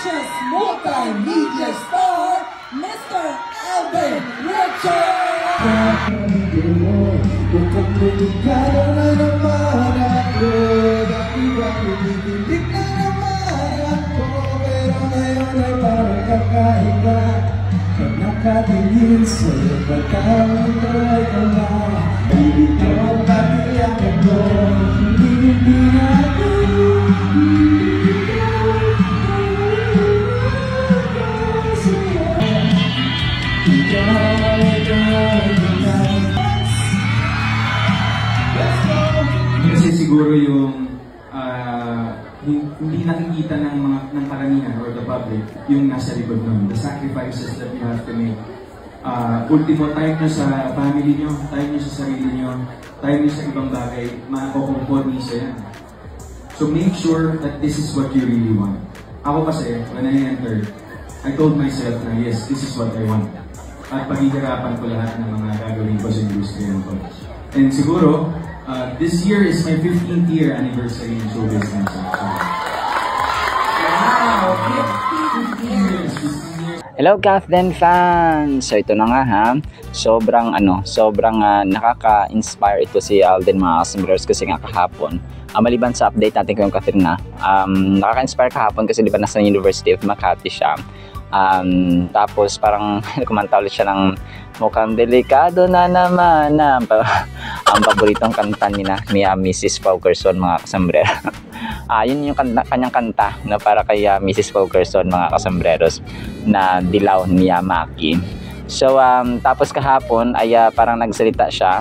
precious multimedia star, Mr. Alvin Richards! Bukan delikado na naman ako, dati-dati tititik na naman ako, pero ngayon ay parang kakaiba. Pag nakatingin sa'yo, pagkawin ko ay kala, dito ang patiyakan ko, hindi na ako. Kasi siguro yung hindi nakikita ng karamihan or the public yung nasa likod nun, the sacrifices that you have to make. Ultimo, time nyo sa family nyo, time nyo sa sarili nyo, time nyo sa ibang bagay, makakompromiso yan. So make sure that this is what you really want. Ako kasi, when I entered, I told myself na yes, this is what I want. At paghihirapan ko lahat ng mga gagawin ko sa industriya ko. And siguro, this year is my 15th year anniversary in show business. Wow! 15 years! Hello Kathleen fans! So ito na nga ha, sobrang nakaka-inspire ito si Alden mga kasombreros kasi nga kahapon. Maliban sa update natin kay Katrina, nakaka-inspire kahapon kasi di ba nasa University of Makati siya. Tapos parang kumanta ulit siya ng mukhang delikado na naman na ang paboritong kanta ni Mrs. Paukerson mga kasambrero. Yun yung kanyang kanta na para kay Mrs. Paukerson mga kasambreros na Dilaw ni Maki. So tapos kahapon ay parang nagsalita siya,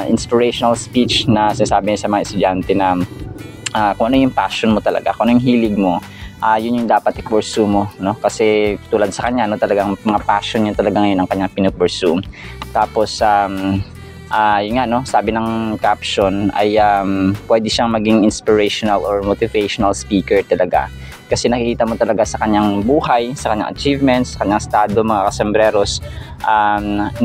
inspirational speech na sinasabi niya sa mga estudyante na kung ano yung passion mo talaga, kung ano yung hilig mo, yun yung dapat i-pursue mo, no? Kasi tulad sa kanya, no, talagang mga passion niya talaga ngayon ang kanyang pinupursue. Tapos yun nga, no, sabi ng caption ay pwede siyang maging inspirational or motivational speaker talaga. Kasi nakikita mo talaga sa kanyang buhay, sa kanyang achievements, sa kanyang estado mga kasambreros,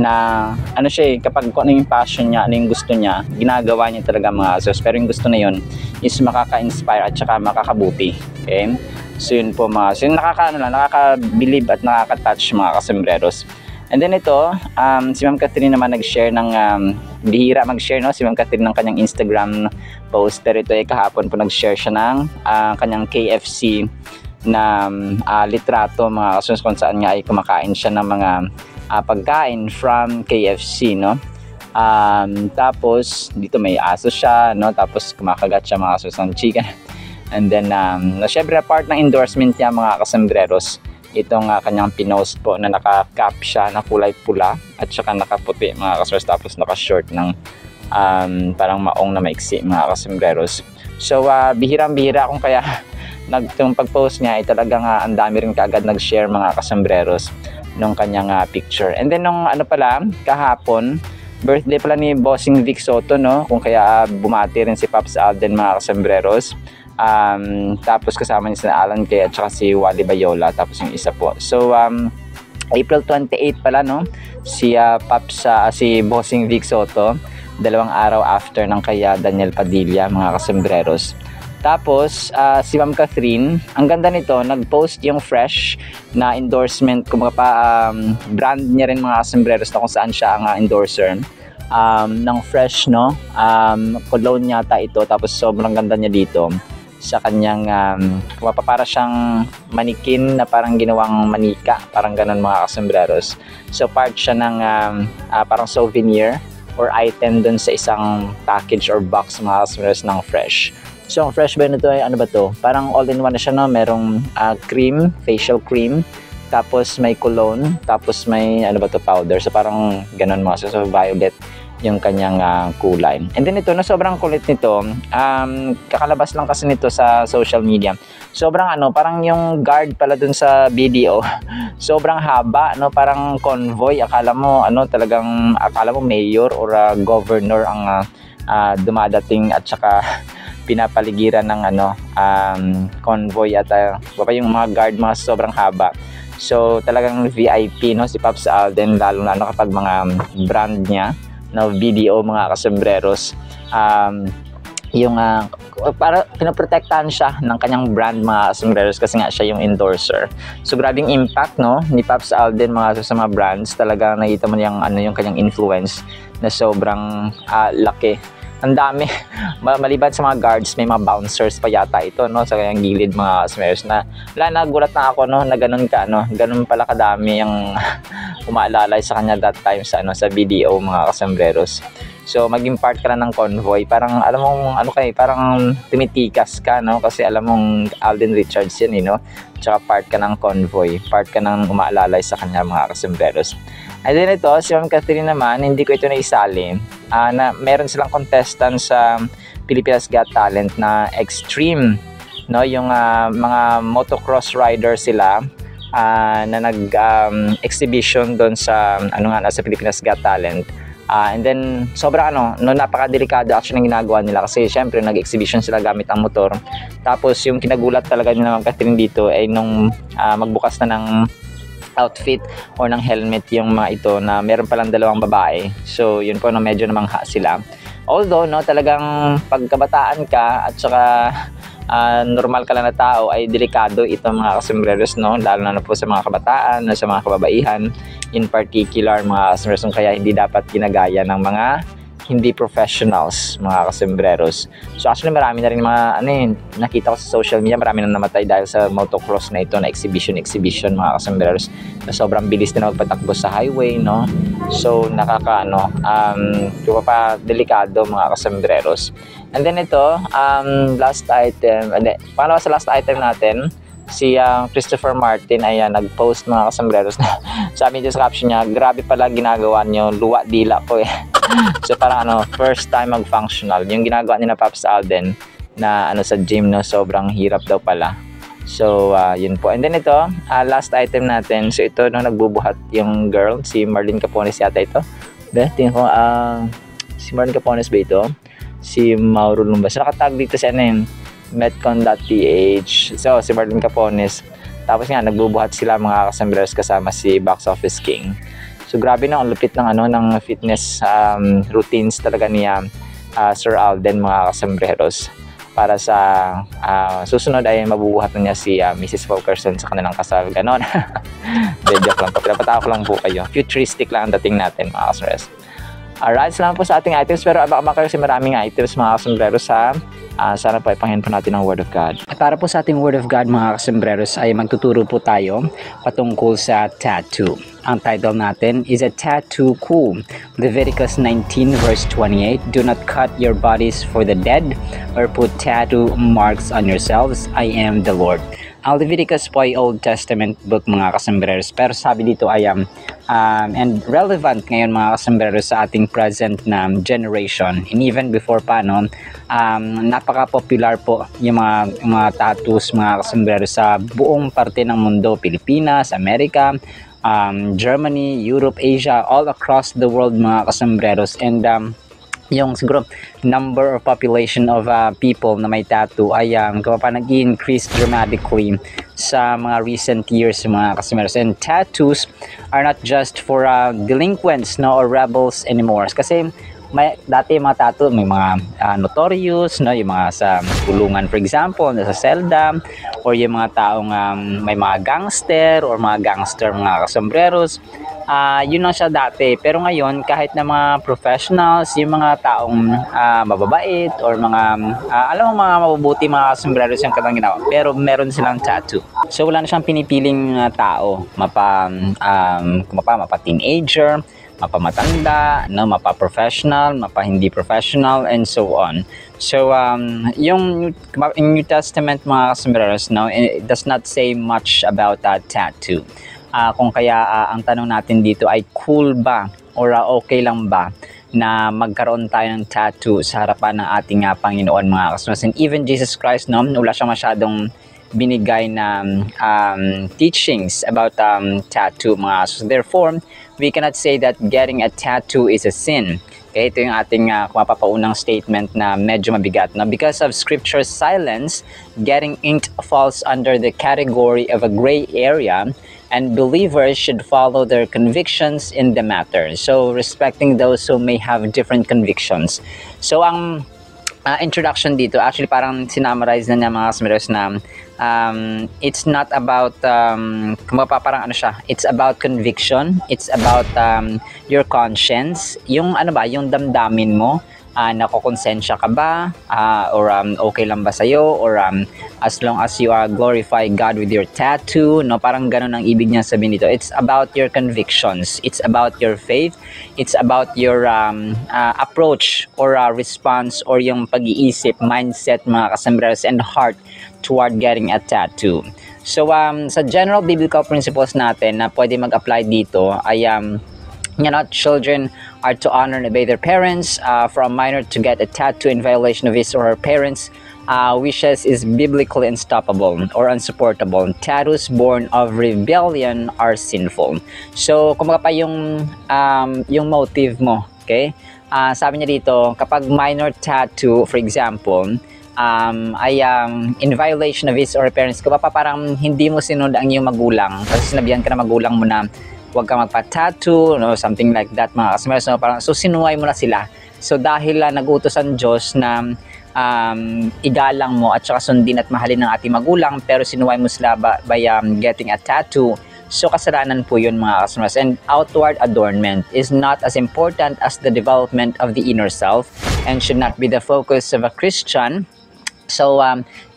na ano siya kapag kung ano yung passion niya, ano yung gusto niya, ginagawa niya talaga mga kasos. Pero yung gusto na yun is makaka-inspire at saka makakabuti. Okay? So yun po mga, so yun nakaka-believe at nakaka-touch mga kasambreros. And then ito, si Ma'am Catherine naman nag-share ng, bihira mag-share, no? Si Ma'am Catherine ng kanyang Instagram poster. Ito ay kahapon po nag-share siya ng kanyang KFC na litrato mga kasunod kung saan nga ay kumakain siya ng mga pagkain from KFC, no? Tapos dito may aso siya, no? Tapos kumakagat siya mga kasunod ng chicken. And then, syempre part ng endorsement niya mga kasambreros, itong kanyang pinost po na naka-cap siya na kulay pula at saka nakaputi mga kasambreros, tapos naka-short ng parang maong na maiksi mga kasambreros. So, bihirang-bihira kung kaya yung pag-post niya ay talagang ang dami rin kaagad nag-share mga kasambreros nung kanyang picture. And then, nung ano pala, kahapon, birthday pala ni Bossing Vic Soto, no? Kung kaya bumati rin si Pops Alden mga kasambreros. Tapos kasama niya si Alan Kay at saka si Wally Bayola, tapos yung isa po. So April 28 pala, no, si Pops, si Bossing Vic Soto, 2 araw after ng kaya Daniel Padilla mga kasambreros. Tapos si Ma'am Catherine, ang ganda nito, nag-post yung fresh na endorsement, kumbaga brand niya rin mga kasambreros na kung saan siya ang endorser ng fresh, no, cologne yata ito. Tapos sobrang ganda niya dito sa kanyang para siyang manikin na parang ginawang manika, parang ganun mga kasambreros. So part siya ng parang souvenir or item dun sa isang package or box mga kasambreros ng fresh. So ang fresh ba nito ay ano ba to? Parang all-in-one na siya, no? Merong cream, facial cream, tapos may cologne, tapos may ano ba to, powder. So parang ganun mga, so violet yung kanyang kulay. And then ito, no, sobrang kulit nito. Kakalabas lang kasi nito sa social media. Sobrang ano, parang yung guard pala dun sa video. Sobrang haba, no, parang convoy. Akala mo ano, talagang akala mo mayor or governor ang dumadating at saka pinapaligiran ng ano, convoy at yung mga guard mga sobrang haba. So talagang VIP, no, si Pops Alden, lalo na ano, kapag mga brand niya na video mga kasambreros, yung para pinoprotektahan siya ng kanyang brand mga sombreros kasi nga siya yung endorser. So grabe yung impact no ni Pops Alden mga sa mga brands. Talaga nakita mo yung yung kanyang influence na sobrang laki. Ang dami. Maliban sa mga guards, may mga bouncers pa yata ito no sa kanyang gilid mga sombreros na nagulat na ako no na ganun ka no. Ganun pala kadami yung umaalalay sa kanya that time sa sa BDO mga kasombreros. So maging part ka na ng convoy, parang alam mong parang tumitikas ka no kasi alam mong Alden Richards yan no. Tsaka part ka ng convoy, part ka ng umaalalay sa kanya mga kasombreros. And then ito, si Ma'am Catherine naman, hindi ko ito naisali. Na meron silang contestant sa Pilipinas Got Talent na extreme no, yung mga motocross rider sila na nag-exhibition doon sa sa Pilipinas Got Talent. And then sobrang napakadelikado actually ng ginagawa nila kasi syempre nag-exhibition sila gamit ang motor. Tapos yung kinagulat talaga ni Ma'am Catherine dito ay nung magbukas na ng outfit or ng helmet yung mga ito na meron palang dalawang babae. So yun po medyo namangha sila. Although talagang pagkabataan ka at saka normal ka lang na tao ay delikado itong mga kasombreros lalo na po sa mga kabataan, sa mga kababaihan in particular mga kasombreros, kaya hindi dapat ginagaya ng mga hindi professionals mga kasombreros. So actually marami na rin mga nakita ko sa social media, marami na namatay dahil sa motocross na ito na exhibition mga kasombreros na sobrang bilis na magpatakbo sa highway no. So pa delikado mga kasombreros. And then ito last item, pangalawa sa last item natin, si Christopher Martin ay nag-post mga kasombreros na sabi niya sa caption niya, grabe pala ginagawa niyo, luwa dila ko So parang first time mag-functional yung ginagawa ni na Pops Alden na sa gym no, sobrang hirap daw pala. So yun po. And then ito last item natin, so ito nagbubuhat yung girl, si Marlene Capones yata ito. Tingnan ko si Marlene Capones ba ito? Si Mauro Lumbas. So nakatag dito sa metcon.ph. So si Marlene Capones. Tapos nga nagbubuhat sila mga kasombreros kasama si Box Office King. So grabe ang lupit ng ng fitness routines talaga niya Sir Alden mga kasombreros. Para sa susunod ay mabubuhat na niya si Mrs. Fulkerson sa kanilang kasal. Ganon. Joke lang po. Pinapatawa ko lang po kayo. Futuristic lang ang dating natin mga kasombreros. Alright, salamat po sa ating items. Pero abang kasi maraming items mga kasombreros sana po ipanghin po natin ang Word of God. At para po sa ating Word of God mga kasombreros ay magtuturo po tayo patungkol sa tattoo. Ang title natin is A Tattoo Cool. Leviticus 19 verse 28, do not cut your bodies for the dead or put tattoo marks on yourselves. I am the Lord. Ang Leviticus po ay Old Testament book mga kasombreros, pero sabi dito ay and relevant ngayon mga kasombreros sa ating present na generation and even before pa napaka-popular po yung mga tattoos mga kasombreros sa buong parte ng mundo, Pilipinas, Amerika, Germany, Europe, Asia, all across the world mga kasombreros. And yung siguro number or population of people na may tattoo ay nag-increase dramatically sa mga recent years mga kasombreros. And tattoos are not just for delinquents or rebels anymore. Kasi dati yung mga tattoo, may mga notorious, yung mga sa kulungan for example, sa selda, or yung mga taong may mga gangster or mga gangster mga kasombreros. Yun lang siya dati. Pero ngayon, kahit na mga professionals, yung mga taong mababait or mga, alam mo mga mabubuti mga kasombreros yung kanilang ginawa. Pero meron silang tattoo. So wala na siyang pinipiling tao. Mapa teenager, mapa-matanda, mapa-professional, mapa-hindi professional, and so on. So, yung New Testament mga kasombreros, it does not say much about that tattoo. Kung kaya ang tanong natin dito ay cool ba or okay lang ba na magkaroon tayo ng tattoo sa harapan ng ating Panginoon mga kasombreros. And even Jesus Christ, wala siyang masyadong binigay na teachings about tattoo mga kasombreros. Therefore, we cannot say that getting a tattoo is a sin. Okay, ito yung ating mapapaunang statement na medyo mabigat. Now, because of Scripture's silence, getting inked falls under the category of a gray area, and believers should follow their convictions in the matter. So, respecting those who may have different convictions. So, ang introduction dito, actually parang sinummarize na niya mga kasmeros na it's not about parang ano siya, it's about conviction, it's about your conscience, yung ano ba, yung damdamin mo, nakokonsensya ka ba, or okay lang ba sa'yo, or as long as you glorify God with your tattoo, no, parang ganun ang ibig niya sabihin dito. It's about your convictions, it's about your faith, it's about your approach or response or yung pag-iisip, mindset mga kasambreros, and heart toward getting a tattoo. So sa general biblical principles natin na pwede mag-apply dito ay children are to honor and obey their parents. For a minor to get a tattoo in violation of his or her parents' wishes is biblically unstoppable or unsupportable. Tattoos born of rebellion are sinful. So, kumbaga pa yung motive mo, okay? Sabi niya dito, kapag minor tattoo, for example, ay in violation of his or her parents, kapag parang hindi mo sinunod ang iyong magulang, kasi sinabihan ka na magulang mo na huwag ka magpa-tattoo, no, something like that mga kasmeros. So, parang, so sinuway mo na sila. So dahil nagutos ang Diyos na igalang mo at saka sundin at mahalin ng ating magulang, pero sinuway mo sila by getting a tattoo, so kasalanan po yun mga kasmeros. And outward adornment is not as important as the development of the inner self and should not be the focus of a Christian. So,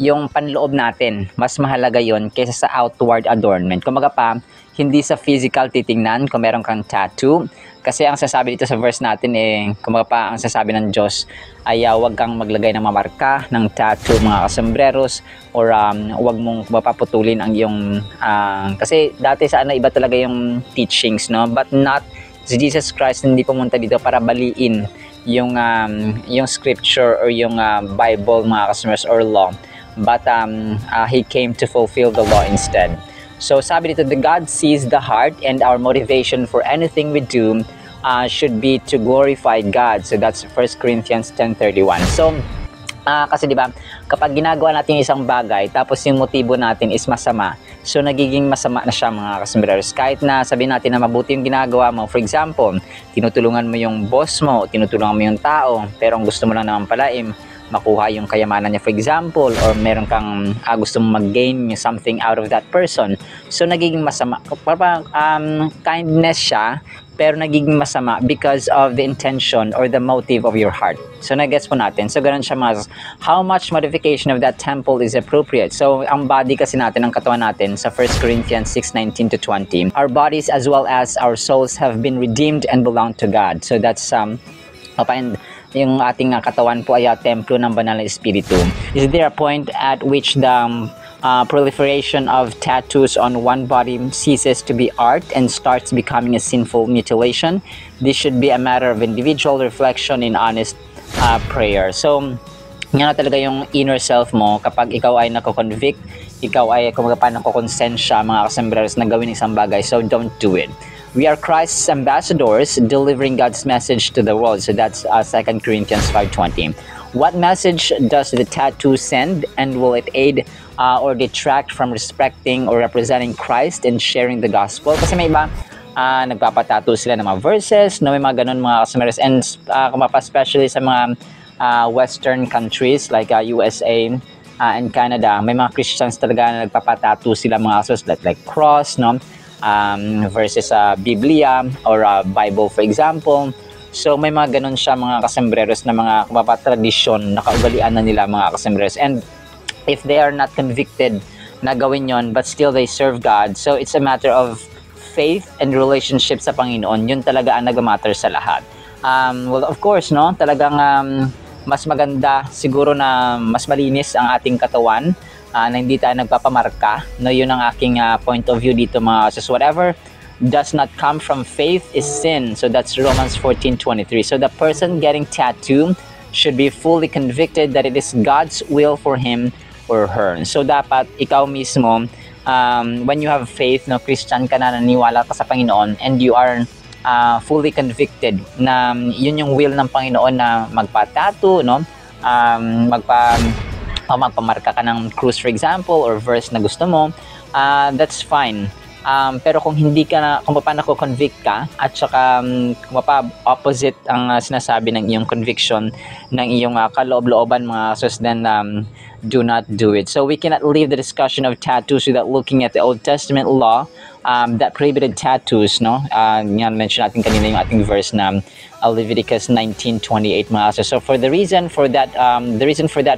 yung panloob natin, mas mahalaga yon kaysa sa outward adornment. Kumaga pa, hindi sa physical titingnan kung meron kang tattoo. Kasi ang sasabi dito sa verse natin kumaga pa, ang sasabi ng Diyos ay huwag kang maglagay ng mamarka ng tattoo mga kasambreros, or huwag mong mapaputulin ang iyong, kasi dati sa iba talaga yung teachings, no? But not, si Jesus Christ hindi pumunta dito para baliin yung scripture or yung Bible mga customers or law, but he came to fulfill the law instead. So sabi dito, the God sees the heart, and our motivation for anything we do should be to glorify God. So that's 1 Corinthians 10:31. So kasi di ba, kapag ginagawa natin isang bagay tapos yung motibo natin is masama, so nagiging masama na siya mga kasambreros. Kahit na sabihin natin na mabuti yung ginagawa mo, for example, tinutulungan mo yung boss mo, tinutulungan mo yung tao, pero ang gusto mo lang naman pala makuha yung kayamanan niya, for example, or meron kang gusto mong mag-gain something out of that person, so nagiging masama. Parang kindness siya, pero nagiging masama because of the intention or the motive of your heart. So nagets po natin. So ganun siya how much modification of that temple is appropriate. So ang body kasi natin, ang katawan natin, sa 1 Corinthians 6:19-20, our bodies as well as our souls have been redeemed and belong to God. So that's and yung ating katawan po ay templo ng banal na espiritu. Is there a point at which the proliferation of tattoos on one body ceases to be art and starts becoming a sinful mutilation? This should be a matter of individual reflection in honest prayer. So, nga na talaga yung inner self mo, kapag ikaw ay nako-convict, ikaw ay kumagapa nakokonsensya mga kasambreros na gawin isang bagay, so don't do it. We are Christ's ambassadors delivering God's message to the world. So that's 2 Corinthians 5:20. What message does the tattoo send, and will it aid or detract from respecting or representing Christ and sharing the gospel? Kasi may iba, nagpapatattoo sila ng mga verses, no, may mga ganun mga kasamaris, and especially sa mga Western countries like USA and Canada, may mga Christians talaga na nagpapatattoo sila mga kasamaris, like cross, no, versus Biblia or Bible, for example. So may mga ganun siya mga kasambreros na mga tradisyon na kaugalian na nila mga kasambreros. And if they are not convicted na gawin yon, but still they serve God, so it's a matter of faith and relationship sa Panginoon. Yun talaga ang nag-matter sa lahat. Well, of course, no, talagang mas maganda siguro na mas malinis ang ating katawan, na hindi tayo nagpapamarka. No, yun ang aking point of view dito mga sis. Whatever does not come from faith is sin. So that's Romans 14:23. So the person getting tattooed should be fully convicted that it is God's will for him or her. So dapat ikaw mismo, when you have faith, no, Christian ka na, naniwala ka sa Panginoon, and you are fully convicted na yun yung will ng Panginoon na magpa-tattoo, no, magpamarka ka ng cruise, for example, or verse na gusto mo, that's fine. Pero kung hindi ka na, kung paano ko convict ka at saka kung opposite ang sinasabi ng iyong conviction ng iyong kaloob-looban mga sus, then do not do it. So we cannot leave the discussion of tattoos without looking at the Old Testament law that prohibited tattoos, no? Mention natin kanina yung ating verse na Leviticus 19:28 mga sus. So for the reason for that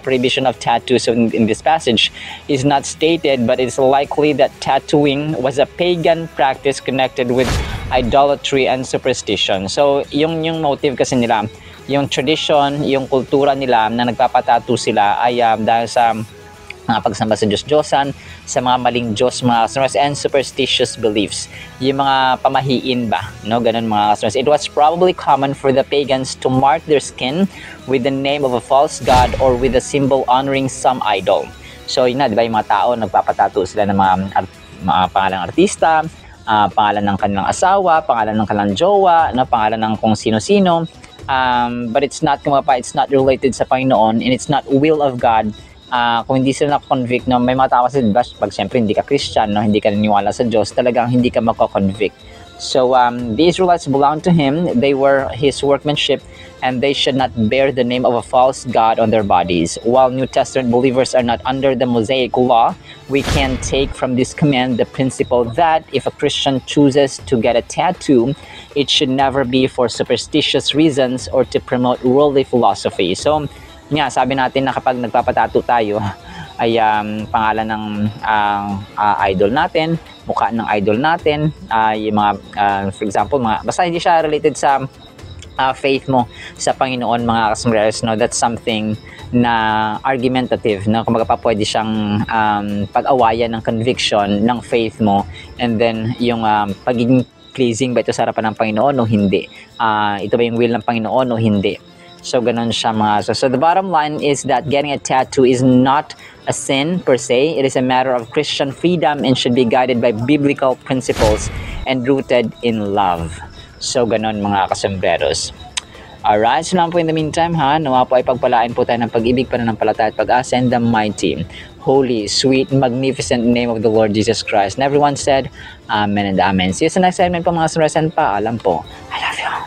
prohibition of tattoos in this passage is not stated, but it's likely that tattooing was a pagan practice connected with idolatry and superstition. So yung motive kasi nila, yung tradition, yung kultura nila na nagpapatattoo sila ay dahil sa mga pagsamba sa Diyos-Diyosan, sa mga maling Diyos, mga customers, and superstitious beliefs. Yung mga pamahiin ba, no? Ganun mga customers. It was probably common for the pagans to mark their skin with the name of a false god or with a symbol honoring some idol. So yun na, di ba, yung mga tao, nagpapatattoo sila ng mga pangalang artista, pangalan ng kanilang asawa, pangalan ng kanilang jowa, no? Pangalan ng kung sino-sino. But it's not related sa Panginoon, and it's not will of God. Kung hindi sila na-convict, no, may mga tao kasi pag siyempre hindi ka Christian, no, hindi ka naniwala sa Diyos, talagang hindi ka mako-convict. So the Israelites belonged to Him, they were His workmanship, and they should not bear the name of a false god on their bodies. While New Testament believers are not under the Mosaic law, we can take from this command the principle that if a Christian chooses to get a tattoo, it should never be for superstitious reasons or to promote worldly philosophy. So sabi natin na kapag nagpapatattoo tayo ay pangalan ng idol natin, mukha ng idol natin, yung mga for example, basta hindi siya related sa faith mo sa Panginoon mga kasumreros, no, that's something na argumentative, no, kumbaga pa pwede siyang pag-awayan ng conviction ng faith mo, and then yung pagiging pleasing ba ito sa harapan ng Panginoon o hindi, ito ba yung will ng Panginoon o hindi. So, ganun siya mga. So, the bottom line is that getting a tattoo is not a sin per se. It is a matter of Christian freedom and should be guided by biblical principles and rooted in love. So, ganun mga kasembreros. Alright, so lang po in the meantime nawa po ay pagpalain po tayo ng pag-ibig, pananampalataya at pag-asa in the mighty, holy, sweet, magnificent name of the Lord Jesus Christ. And everyone said, Amen and Amen. See you sa next segment po mga kasembreros, and paalam po. I love you.